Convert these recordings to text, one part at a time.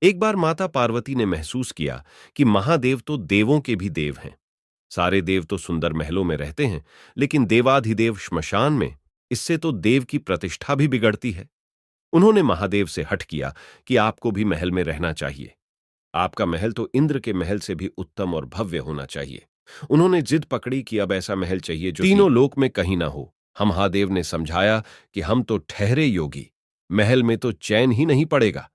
एक बार माता पार्वती ने महसूस किया कि महादेव तो देवों के भी देव हैं। सारे देव तो सुंदर महलों में रहते हैं, लेकिन देवाधिदेव श्मशान में, इससे तो देव की प्रतिष्ठा भी बिगड़ती है। उन्होंने महादेव से हठ किया कि आपको भी महल में रहना चाहिए। आपका महल तो इंद्र के महल से भी उत्तम और भव्य होना चाहिए। उन्होंने जिद पकड़ी कि अब ऐसा महल चाहिए जो तीनों लोक में कहीं ना हो। हम महादेव ने समझाया कि हम तो ठहरे योगी, महल में तो चैन ही नहीं पड़ेगा।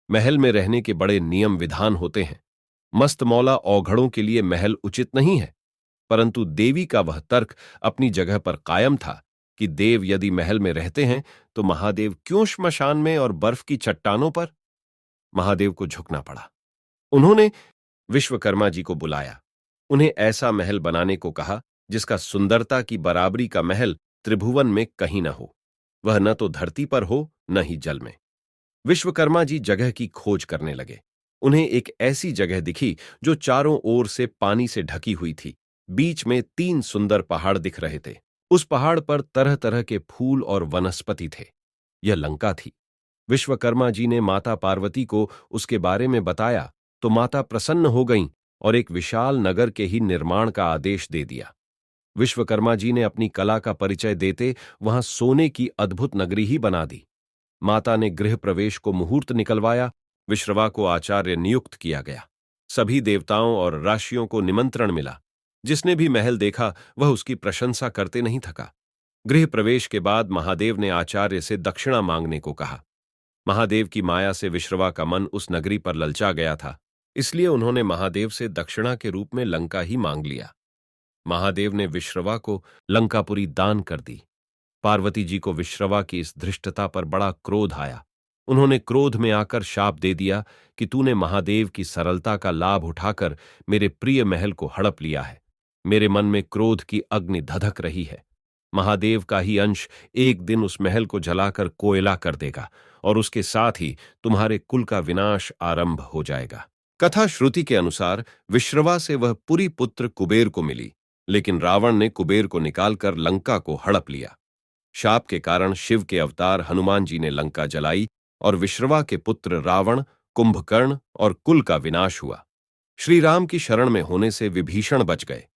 महल में रहने के बड़े नियम विधान होते हैं। मस्त मौला औघड़ों के लिए महल उचित नहीं है। परंतु देवी का वह तर्क अपनी जगह पर कायम था कि देव यदि महल में रहते हैं तो महादेव क्यों श्मशान में और बर्फ की चट्टानों पर। महादेव को झुकना पड़ा। उन्होंने विश्वकर्मा जी को बुलाया। उन्हें ऐसा महल बनाने को कहा जिसका सुंदरता की बराबरी का महल त्रिभुवन में कहीं न हो। वह न तो धरती पर हो, न ही जल में। विश्वकर्मा जी जगह की खोज करने लगे। उन्हें एक ऐसी जगह दिखी जो चारों ओर से पानी से ढकी हुई थी। बीच में 3 सुंदर पहाड़ दिख रहे थे। उस पहाड़ पर तरह तरह के फूल और वनस्पति थे। यह लंका थी। विश्वकर्मा जी ने माता पार्वती को उसके बारे में बताया तो माता प्रसन्न हो गईं और एक विशाल नगर के ही निर्माण का आदेश दे दिया। विश्वकर्मा जी ने अपनी कला का परिचय देते वहां सोने की अद्भुत नगरी ही बना दी। माता ने गृह प्रवेश को मुहूर्त निकलवाया। विश्रवा को आचार्य नियुक्त किया गया। सभी देवताओं और राशियों को निमंत्रण मिला। जिसने भी महल देखा वह उसकी प्रशंसा करते नहीं थका। गृह प्रवेश के बाद महादेव ने आचार्य से दक्षिणा मांगने को कहा। महादेव की माया से विश्रवा का मन उस नगरी पर ललचा गया था, इसलिए उन्होंने महादेव से दक्षिणा के रूप में लंका ही मांग लिया। महादेव ने विश्रवा को लंकापुरी दान कर दी। पार्वती जी को विश्रवा की इस धृष्टता पर बड़ा क्रोध आया। उन्होंने क्रोध में आकर शाप दे दिया कि तूने महादेव की सरलता का लाभ उठाकर मेरे प्रिय महल को हड़प लिया है। मेरे मन में क्रोध की अग्नि धधक रही है। महादेव का ही अंश एक दिन उस महल को जलाकर कोयला कर देगा और उसके साथ ही तुम्हारे कुल का विनाश आरंभ हो जाएगा। कथा श्रुति के अनुसार विश्रवा से वह पुरी पुत्र कुबेर को मिली, लेकिन रावण ने कुबेर को निकालकर लंका को हड़प लिया। शाप के कारण शिव के अवतार हनुमान जी ने लंका जलाई और विश्रवा के पुत्र रावण, कुंभकर्ण और कुल का विनाश हुआ। श्री राम की शरण में होने से विभीषण बच गए।